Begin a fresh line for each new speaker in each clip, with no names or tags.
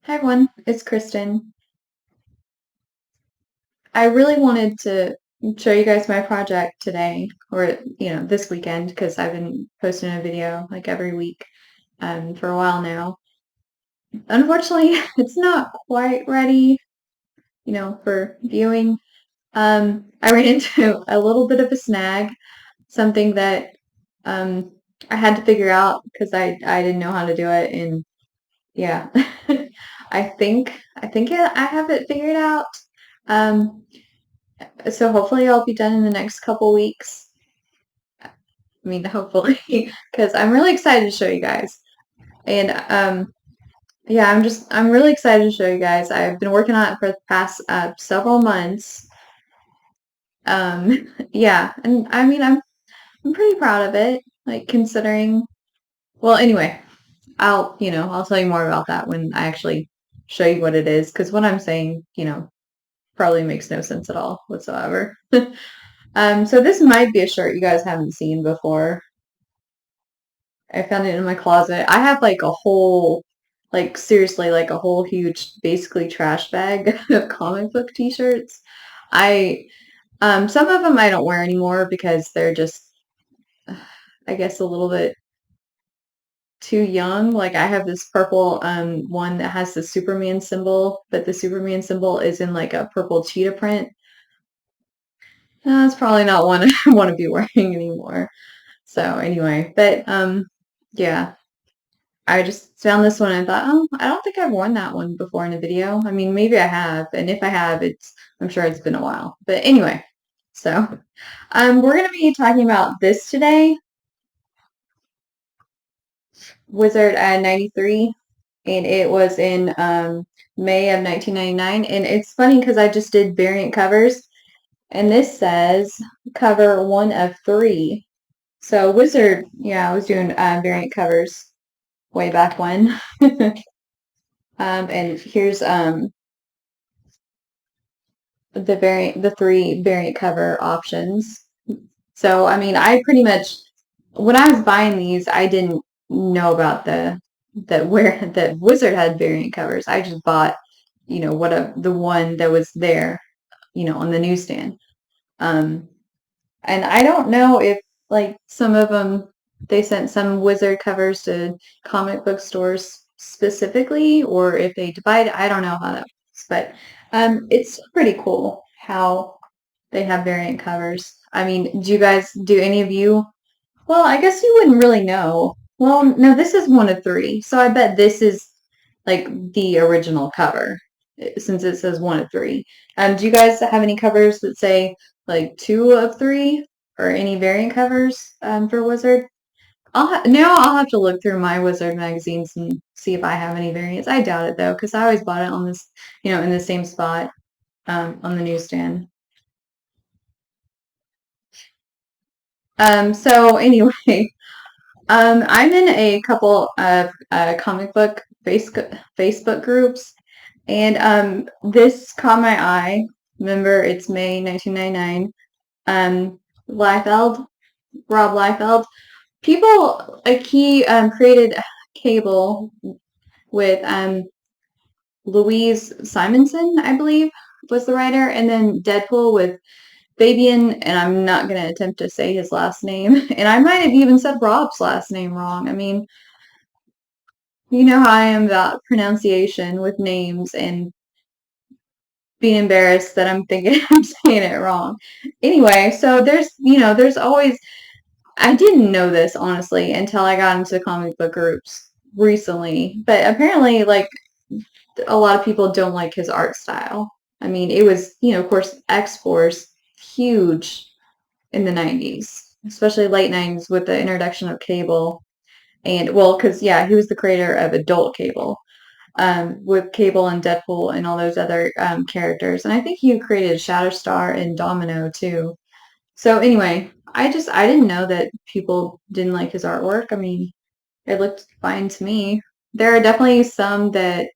Hi everyone, it's Kristen. I really wanted to show you guys my project today, or this weekend, because I've been posting a video like every week for a while now. Unfortunately, it's not quite ready, for viewing. I ran into a little bit of a snag, something that um, I had to figure out because I didn't know how to do it, and yeah, I think I have it figured out. Um, So hopefully I'll be done in the next couple weeks. I mean, hopefully, because I'm really excited to show you guys. And yeah, I'm really excited to show you guys. I've been working on it for the past several months. Yeah, and I mean, I'm pretty proud of it. Like considering, well, anyway, I'll tell you more about that when I actually show you what it is. Because what I'm saying, probably makes no sense at all whatsoever. So this might be a shirt you guys haven't seen before. I found it in my closet. I have like a whole, like seriously, like a whole huge, basically trash bag of comic book t-shirts. I, some of them I don't wear anymore because they're just, I guess, a little bit too young. Like I have this purple one that has the Superman symbol, but the Superman symbol is in like a purple cheetah print. That's probably not one I want to be wearing anymore. So anyway, but yeah. I just found this one and thought, oh, I don't think I've worn that one before in a video. I mean, maybe I have, and if I have, I'm sure it's been a while. But anyway, so we're gonna be talking about this today, Wizard at 93, and it was in May of 1999. And it's funny because I just did variant covers, and this says cover 1 of 3. So Wizard, yeah, I was doing variant covers way back when. And here's the 3 variant cover options. So I mean, I pretty much when I was buying these, I didn't know about that Wizard had variant covers. I just bought, the one that was there, on the newsstand. Um, and I don't know if like some of them they sent some Wizard covers to comic book stores specifically, or if they divide. I don't know how that works, but it's pretty cool how they have variant covers. I mean, do any of you? Well, I guess you wouldn't really know. Well, no, this is 1 of 3, so I bet this is like the original cover since it says 1 of 3. Do you guys have any covers that say like 2 of 3 or any variant covers for Wizard? Now I'll have to look through my Wizard magazines and see if I have any variants. I doubt it though, because I always bought it on this, in the same spot on the newsstand. So anyway, I'm in a couple of comic book Facebook groups, and this caught my eye. Remember, it's May 1999. Liefeld, Rob Liefeld. People like he created Cable with Louise Simonson, I believe, was the writer, and then Deadpool with Fabian, and I'm not going to attempt to say his last name. And I might have even said Rob's last name wrong. I mean, you know how I am about pronunciation with names and being embarrassed that I'm thinking I'm saying it wrong. Anyway, so there's always, I didn't know this honestly until I got into comic book groups recently, but apparently, like, a lot of people don't like his art style. I mean, it was, of course, X-Force, huge in the 90s, especially late 90s with the introduction of Cable. And, well, because, yeah, he was the creator of Adult Cable, with Cable and Deadpool and all those other characters. And I think he created Shatterstar and Domino, too. So, anyway, I didn't know that people didn't like his artwork. I mean, it looked fine to me. There are definitely some that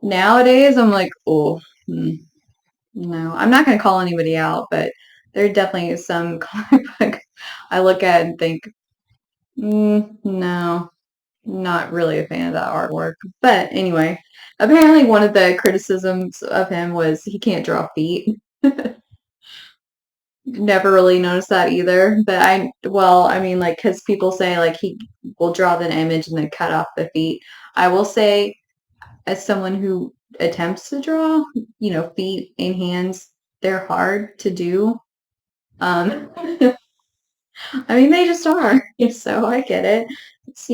nowadays I'm like, oh, no. I'm not going to call anybody out, but there definitely is some comic book I look at and think, no, not really a fan of that artwork. But anyway, Apparently, one of the criticisms of him was he can't draw feet. Never really noticed that either. But I mean, like, because people say, like, he will draw the image and then cut off the feet. I will say, as someone who attempts to draw, feet and hands, they're hard to do. I mean, they just are. So I get it. It's.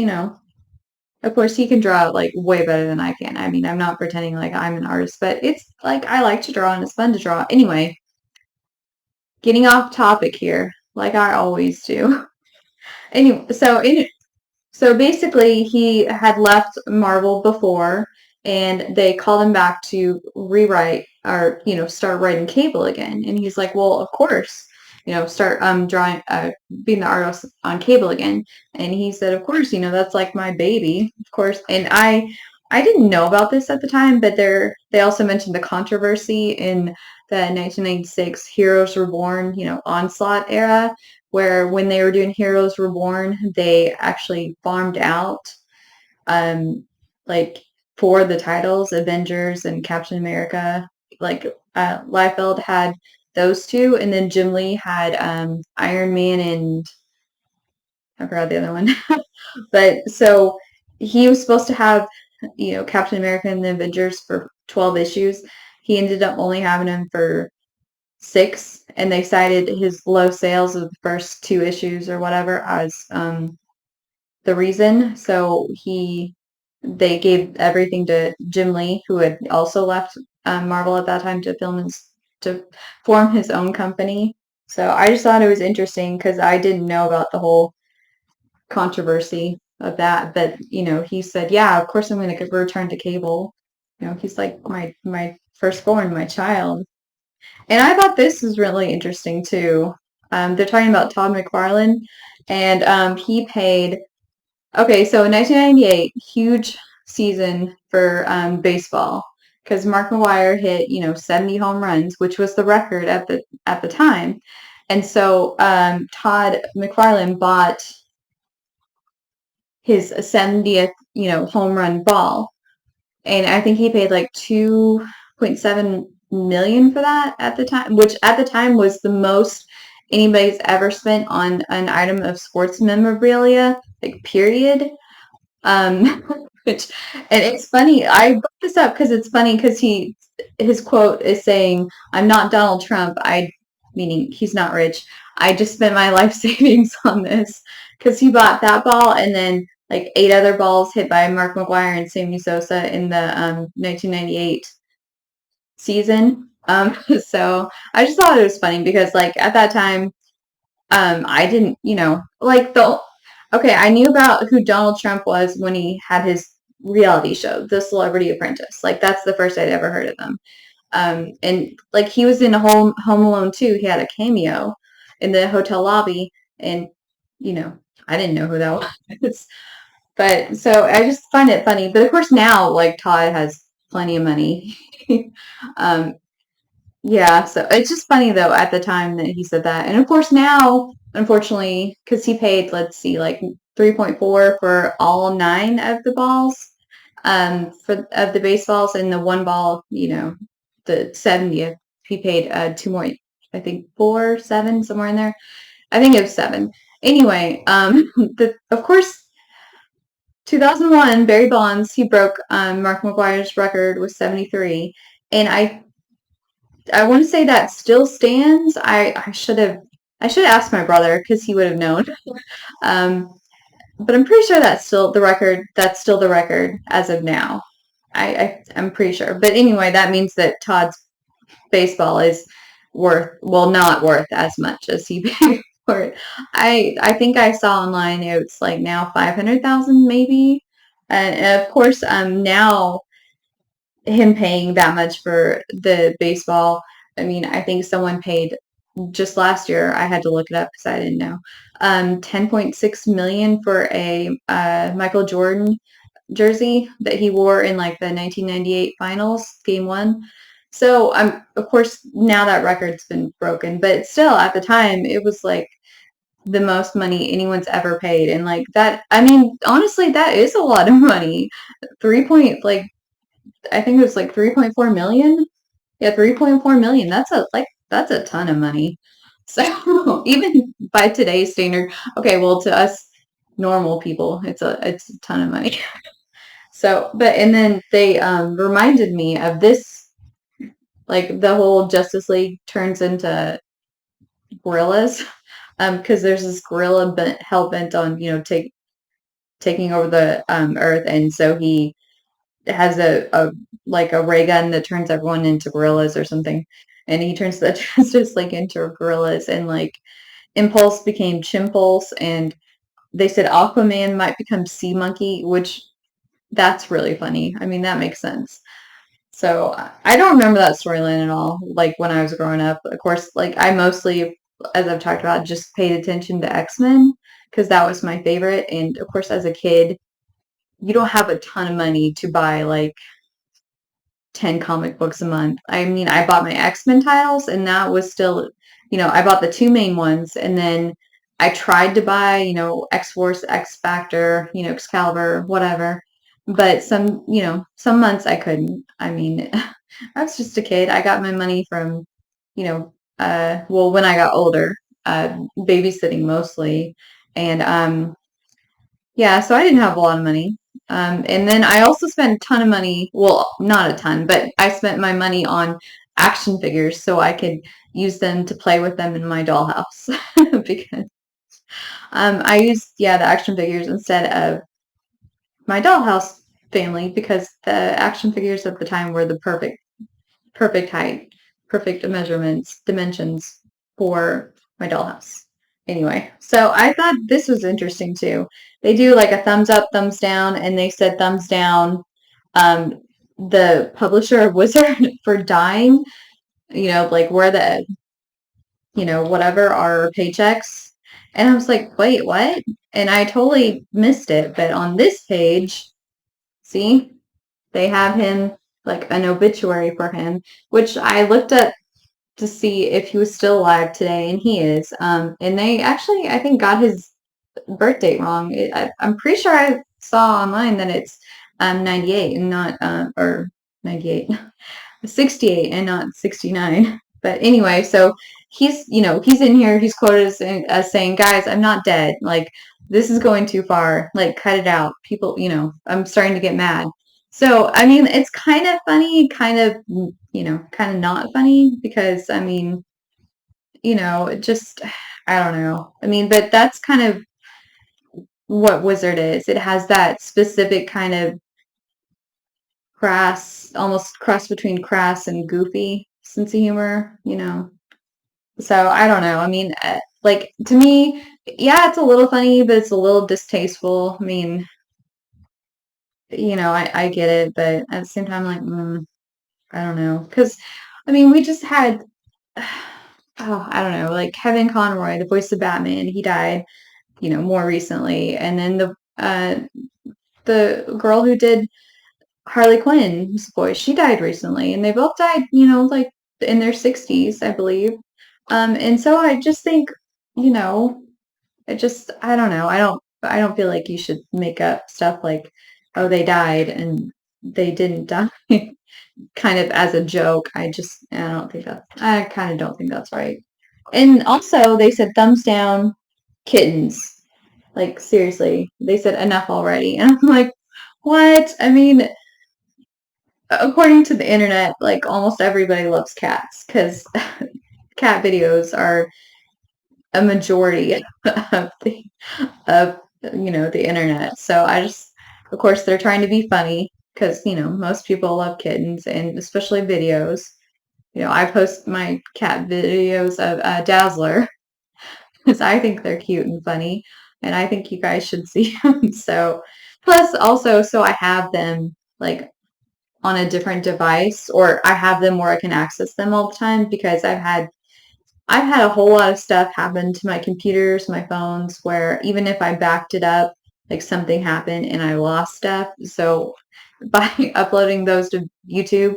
Of course, he can draw like way better than I can. I mean, I'm not pretending like I'm an artist, but it's like I like to draw and it's fun to draw. Anyway, getting off topic here, like I always do. Anyway, so basically, he had left Marvel before, and they called him back to rewrite or start writing Cable again. And he's like, "Well, of course, start drawing, being the artist on Cable again." And he said, "Of course, that's like my baby, of course." And I didn't know about this at the time, but they also mentioned the controversy in the 1996 Heroes Reborn, onslaught era, where when they were doing Heroes Reborn, they actually farmed out, um, like for the titles, Avengers and Captain America. Like Liefeld had those two, and then Jim Lee had Iron Man and I forgot the other one. But so he was supposed to have, Captain America and the Avengers for 12 issues. He ended up only having them for 6, and they cited his low sales of the first 2 issues or whatever as the reason. So they gave everything to Jim Lee, who had also left Marvel at that time to form his own company. So I just thought it was interesting because I didn't know about the whole controversy of that. But he said, "Yeah, of course I'm going to return to Cable." He's like my firstborn, my child. And I thought this is really interesting too. They're talking about Todd MacFarlane, and he paid. Okay, so in 1998, huge season for baseball because Mark McGwire hit 70 home runs, which was the record at the time. And so Todd MacFarlane bought his 70th home run ball, and I think he paid like 2.7 million for that at the time, which at the time was the most anybody's ever spent on an item of sports memorabilia, like period. Um, which and it's funny. I brought this up because it's funny because his quote is saying, "I'm not Donald Trump. Meaning he's not rich. I just spent my life savings on this," because he bought that ball and then like 8 other balls hit by Mark McGwire and Sammy Sosa in the 1998 season. So I just thought it was funny because like at that time, I didn't, like okay, I knew about who Donald Trump was when he had his reality show, The Celebrity Apprentice. Like that's the first I'd ever heard of him. And like he was in Home Alone 2. He had a cameo in the hotel lobby, and I didn't know who that was. But so I just find it funny. But of course now, like Todd has plenty of money. um, yeah, so it's just funny though at the time that he said that. And of course now, unfortunately, because he paid, let's see, like 3.4 for all 9 of the balls, of the baseballs, and the one ball, the 70th, he paid 2 more, I think 4, 7, somewhere in there. I think it was 7. Anyway, of course, 2001, Barry Bonds, he broke Mark McGwire's record with 73, and I want to say that still stands. I should have asked my brother because he would have known. um, but I'm pretty sure that's still the record. That's still the record as of now. I'm pretty sure. But anyway, that means that Todd's baseball is not worth as much as he paid for it. I think I saw online it's like now 500,000 maybe, and of course now him paying that much for the baseball. I mean, I think someone paid just last year. I had to look it up because I didn't know. 10.6 million for a Michael Jordan jersey that he wore in like the 1998 finals, game 1. So of course now that record's been broken, but still at the time it was like the most money anyone's ever paid, and like that. I mean, honestly, that is a lot of money. 3 point like I think it was like 3.4 million. Yeah, 3.4 million. That's a ton of money. So even by today's standard, okay, well to us normal people, it's a ton of money. So, but and then they reminded me of this, like the whole Justice League turns into gorillas, because there's this gorilla hell bent on taking over the Earth, and so he has a like a ray gun that turns everyone into gorillas or something, and he turns the Justice League into gorillas, and like Impulse became Chimpulse, and they said Aquaman might become Sea Monkey, which that's really funny. I mean, that makes sense. So I don't remember that storyline at all. Like when I was growing up, of course, like I mostly, as I've talked about, just paid attention to X-Men because that was my favorite. And of course, as a kid, you don't have a ton of money to buy like 10 comic books a month. I mean, I bought my X-Men titles and that was still, I bought the two main ones and then I tried to buy, X-Force, X-Factor, Excalibur, whatever. But some months I couldn't. I mean, I was just a kid. I got my money from, well, when I got older, babysitting mostly. And yeah, so I didn't have a lot of money. And then I also spent a ton of money. Well, not a ton, but I spent my money on action figures so I could use them to play with them in my dollhouse because I used, yeah, the action figures instead of my dollhouse family because the action figures at the time were the perfect height, perfect measurements, dimensions for my dollhouse. Anyway, so I thought this was interesting too. They do like a thumbs up, thumbs down, and they said thumbs down. Um, the publisher of Wizard for dying, like where the, whatever our paychecks. And I was like, wait, what? And I totally missed it. But on this page, see, they have him like an obituary for him, which I looked up to see if he was still alive today, and he is. And they actually, I think, got his birth date wrong. I'm pretty sure I saw online that it's 98 and not, or 98, 68 and not 69. But anyway, so he's in here. He's quoted as saying, "Guys, I'm not dead. Like this is going too far. Like cut it out. People, I'm starting to get mad." So I mean, it's kind of funny, kind of kind of not funny because I mean, it just I don't know. I mean, but that's kind of what Wizard is. It has that specific kind of crass, almost cross between crass and goofy sense of humor. So I don't know. I mean, like to me, yeah, it's a little funny, but it's a little distasteful. I mean, I get it, but at the same time, like, I don't know. Because, I mean, we just had, oh, I don't know, like Kevin Conroy, the voice of Batman, he died, more recently. And then the girl who did Harley Quinn's voice, she died recently. And they both died, like in their 60s, I believe. And so I just think, you know, I don't know. I don't feel like you should make up stuff like, oh, they died and they didn't die kind of as a joke. I kind of don't think that's right. And also they said thumbs down kittens. Like seriously, they said enough already. And I'm like, what? I mean, according to the internet, like almost everybody loves cats because cat videos are a majority of the internet. So I just, of course, they're trying to be funny because most people love kittens and especially videos. I post my cat videos of Dazzler because I think they're cute and funny, and I think you guys should see them. So, plus also, so I have them like on a different device, or I have them where I can access them all the time because I've had a whole lot of stuff happen to my computers, my phones, where even if I backed it up, like something happened and I lost stuff. So by uploading those to YouTube,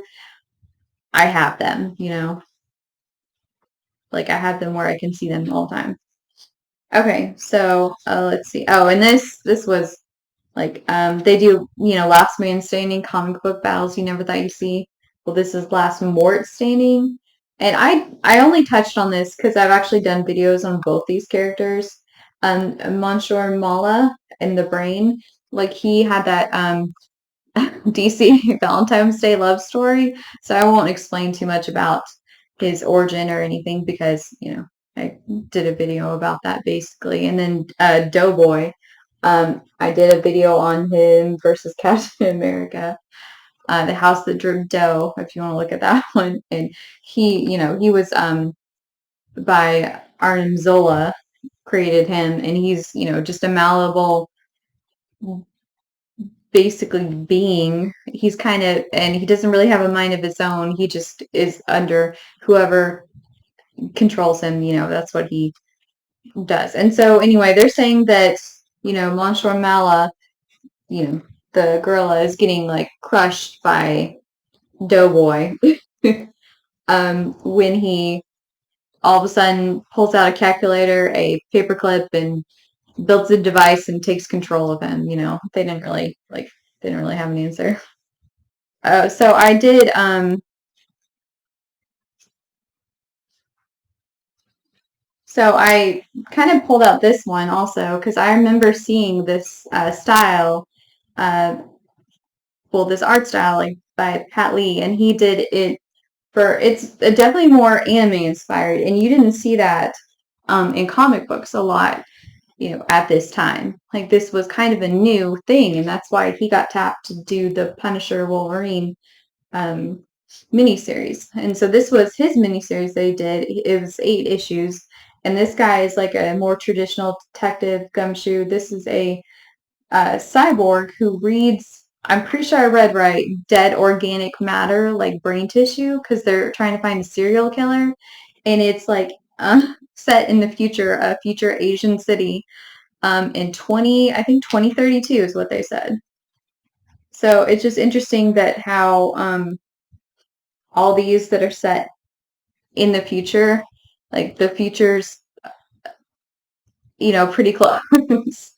I have them. Like I have them where I can see them all the time. Okay, so let's see. Oh, and this was Like, they do, last man standing comic book battles you never thought you'd see. Well, this is last Mort standing. And I only touched on this because I've actually done videos on both these characters. Monsieur Mala in the Brain, like he had that DC Valentine's Day love story. So I won't explain too much about his origin or anything because, I did a video about that basically. And then Doughboy, I did a video on him versus Captain America, the house that drew dough, if you want to look at that one. And he was by Arnim Zola created him, and he's, just a malleable basically being. He's kind of, and he doesn't really have a mind of his own. He just is under whoever controls him, that's what he does. And so anyway, they're saying that, Monsieur Mala, the gorilla is getting like crushed by Doughboy when he all of a sudden pulls out a calculator, a paperclip, and builds a device and takes control of him. They didn't really have an answer. So I did. So I kind of pulled out this one also because I remember seeing this style, uh, this art style like by Pat Lee, and he did it it's definitely more anime inspired, and you didn't see that in comic books a lot, at this time. Like this was kind of a new thing, and that's why he got tapped to do the Punisher Wolverine um, miniseries. And so this was his miniseries they did. It was 8 issues, and this guy is like a more traditional detective gumshoe. This is a cyborg who reads. I'm pretty sure I read right. Dead organic matter, like brain tissue, because they're trying to find a serial killer, and it's like set in the future, a future Asian city, in I think 2032 is what they said. So it's just interesting that how all these that are set in the future, like the future's, pretty close.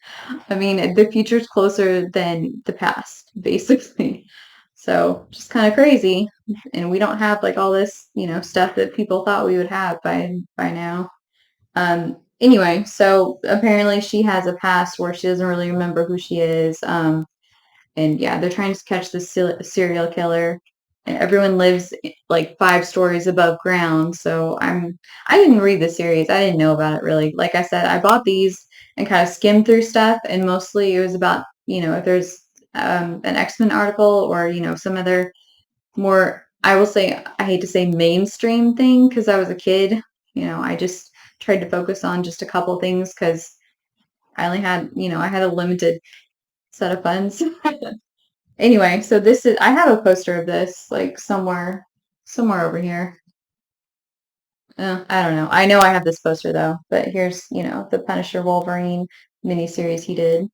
I mean, the future's closer than the past, basically. So just kind of crazy. And we don't have like all this, stuff that people thought we would have by now. Anyway, so apparently she has a past where she doesn't really remember who she is. And yeah, they're trying to catch the serial killer, and everyone lives like 5 stories above ground. So I didn't read the series. I didn't know about it really. Like I said, I bought these and kind of skimmed through stuff, and mostly it was about, if there's an X-Men article or, some other more, I will say, I hate to say mainstream thing because I was a kid. I just tried to focus on just a couple things because I only had, I had a limited set of funds. Anyway, so I have a poster of this like somewhere over here. I don't know. I know I have this poster though, but here's, the Punisher Wolverine miniseries he did.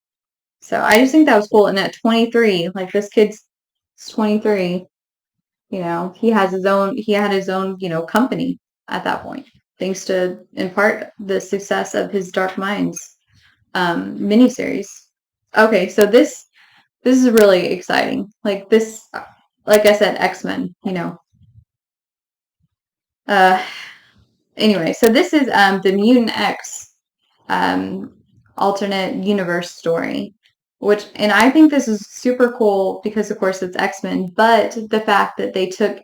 So I just think that was cool. And at 23, like this kid's 23, he had his own, company at that point, thanks to, in part, the success of his Darkminds miniseries. Okay, so this is really exciting. Like this, like I said, X-Men, Uh, anyway, so this is the Mutant X um, alternate universe story, and I think this is super cool because, of course, it's X-Men, but the fact that they took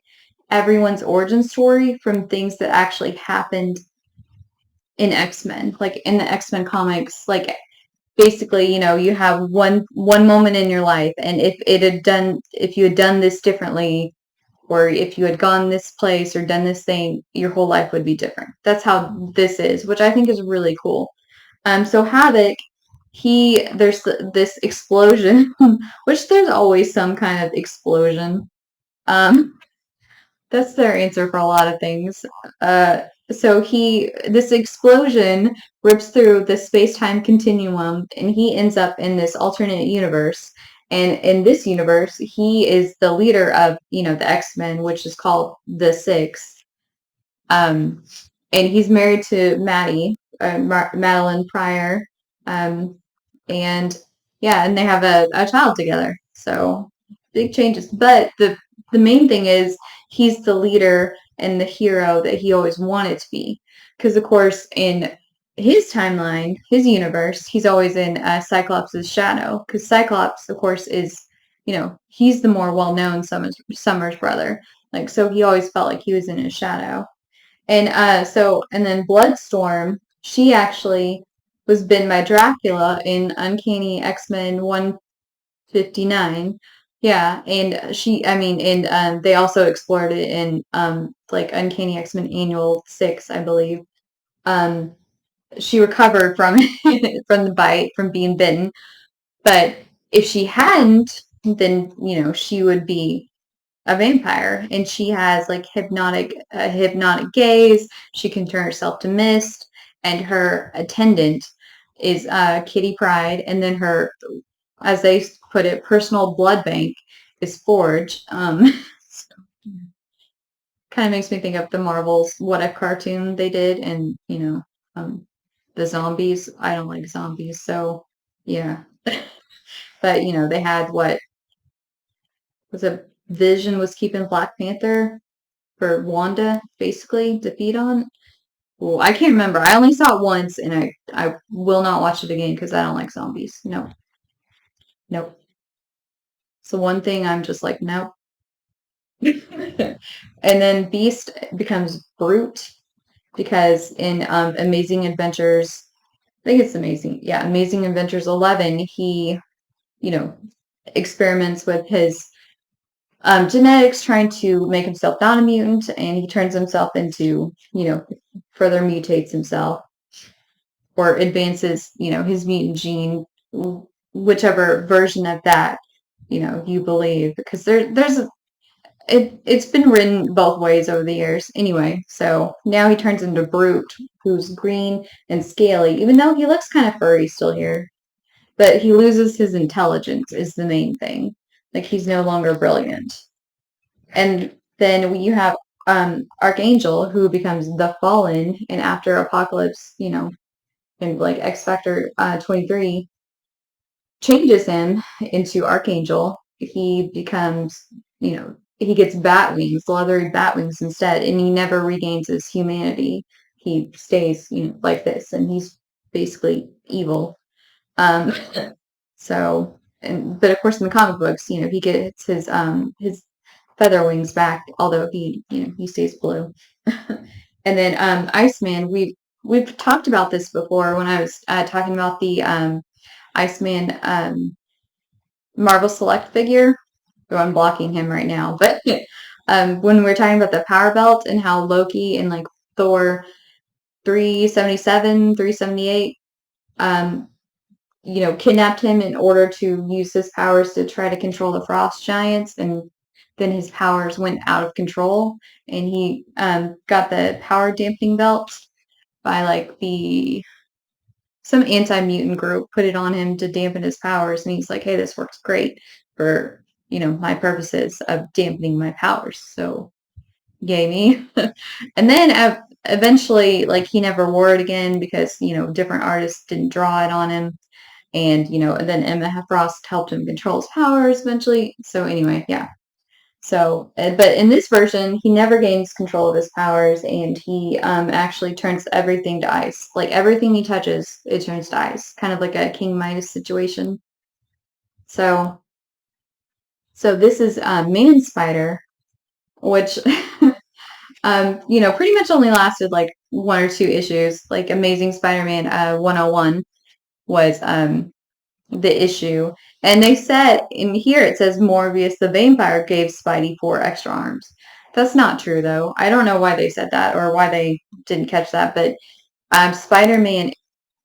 everyone's origin story from things that actually happened in X-Men, like in the X-Men comics, like basically, you have one moment in your life, and if you had done this differently, or if you had gone this place or done this thing, your whole life would be different. That's how this is, which I think is really cool. So Havoc, there's this explosion, which there's always some kind of explosion. Um, that's their answer for a lot of things. So this explosion rips through the space-time continuum, and he ends up in this alternate universe. And in this universe, he is the leader of, the X-Men, which is called the Six. And he's married to Maddie, Madeline Pryor. And Yeah, and they have a child together. So big changes. But the main thing is he's the leader and the hero that he always wanted to be. Because of course in his timeline, his universe, he's always in Cyclops' shadow. Because Cyclops, of course, is, he's the more well-known Summer's brother. Like, so he always felt like he was in his shadow. And and then Bloodstorm, she actually was bitten by Dracula in Uncanny X-Men 159. Yeah, and they also explored it in like Uncanny X-Men Annual 6, I believe. Um, she recovered from from the bite, from being bitten, but if she hadn't, then she would be a vampire, and she has like hypnotic gaze. She can turn herself to mist, and her attendant is Kitty Pryde, and then her, as they put it, personal blood bank is Forge. Kind of makes me think of the Marvels What If cartoon they did, and the zombies. I don't like zombies, so yeah. But they had what was a Vision was keeping Black Panther for Wanda, basically, to feed on. Well, I can't remember. I only saw it once, and I will not watch it again because I don't like zombies. No, nope. So one thing I'm just like, nope. And then Beast becomes Brute because in Amazing Adventures, I think it's Amazing Adventures 11, he, you know, experiments with his genetics, trying to make himself not a mutant, and he turns himself into, further mutates himself or advances, his mutant gene, whichever version of that, you believe, because it's been written both ways over the years. Anyway, so now he turns into Brute, who's green and scaly, even though he looks kind of furry still here. But he loses his intelligence is the main thing. Like he's no longer brilliant. And then you have Archangel, who becomes the Fallen, and after Apocalypse, in like X Factor 23, changes him into Archangel. He becomes, he gets bat wings, leathery bat wings instead, and he never regains his humanity. He stays, like this, and he's basically evil. Um, but of course in the comic books, he gets his feather wings back, although he stays blue. And then Iceman, we've talked about this before when I was talking about the Iceman Marvel Select figure. Oh, I'm blocking him right now, but when we're talking about the power belt and how Loki and like Thor 377, 378, kidnapped him in order to use his powers to try to control the frost giants, and then his powers went out of control, and he got the power dampening belt by like some anti-mutant group put it on him to dampen his powers, and he's like, hey, this works great for my purposes of dampening my powers, so yay me. And then eventually, like, he never wore it again because different artists didn't draw it on him, and then Emma Frost helped him control his powers eventually. So anyway, yeah. So, but in this version, he never gains control of his powers, and he actually turns everything to ice. Like everything he touches, it turns to ice. Kind of like a King Midas situation. So this is Man Spider, which pretty much only lasted like one or two issues. Like Amazing Spider-Man 101 was the issue. And they said in here, it says Morbius the vampire gave Spidey 4 extra arms. That's not true though. I don't know why they said that or why they didn't catch that, but Spider-Man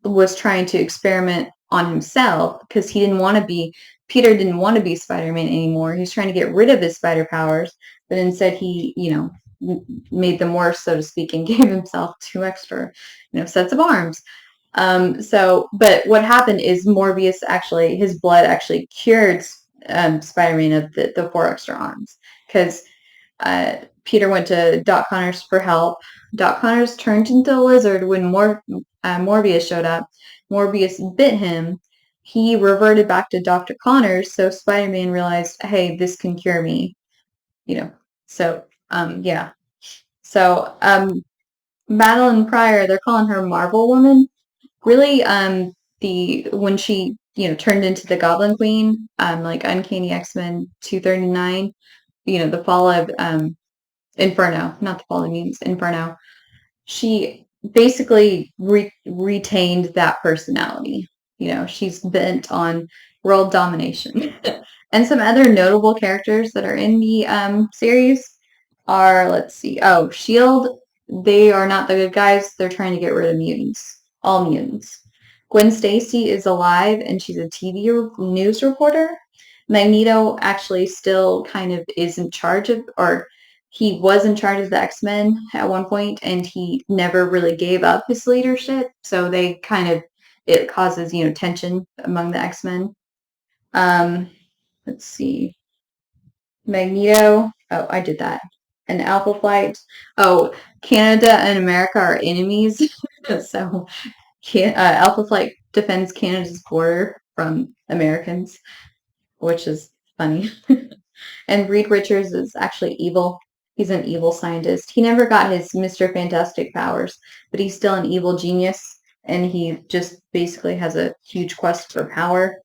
was trying to experiment on himself because Peter didn't want to be Spider-Man anymore. He's trying to get rid of his spider powers, but instead he, made them worse, so to speak, and gave himself 2 extra, sets of arms. But what happened is Morbius actually, his blood actually cured Spider-Man of the 4 extra arms, because Peter went to Doc Connors for help. Doc Connors turned into a lizard when Morbius showed up. Morbius bit him, he reverted back to Dr. Connors, so Spider-Man realized, hey, this can cure me, you know. So, yeah. So, Madeline Pryor, they're calling her Marvel Woman. Really, the when she, turned into the Goblin Queen, like Uncanny X-Men 239, the fall of Inferno, not the fall of mutants, Inferno. She basically retained that personality. She's bent on world domination. And some other notable characters that are in the series are, let's see, oh, Shield. They are not the good guys. They're trying to get rid of mutants, all mutants. Gwen Stacy is alive, and she's a TV news reporter. Magneto actually still kind of is in charge of, or he was in charge of the X-Men at one point, and he never really gave up his leadership. So they kind of, it causes, tension among the X-Men. Let's see. Magneto. Oh, I did that. And Alpha Flight. Oh, Canada and America are enemies. So Alpha Flight defends Canada's border from Americans, which is funny. And Reed Richards is actually evil. He's an evil scientist. He never got his Mr. Fantastic powers, but he's still an evil genius, and he just basically has a huge quest for power.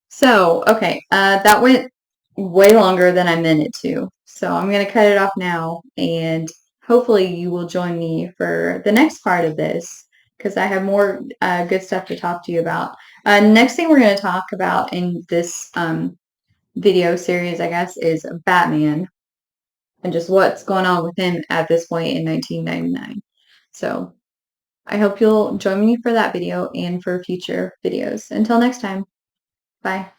So, okay, that went way longer than I meant it to. So I'm going to cut it off now, and hopefully you will join me for the next part of this, because I have more good stuff to talk to you about. Next thing we're going to talk about in this video series, I guess, is Batman and just what's going on with him at this point in 1999. So I hope you'll join me for that video and for future videos. Until next time, bye.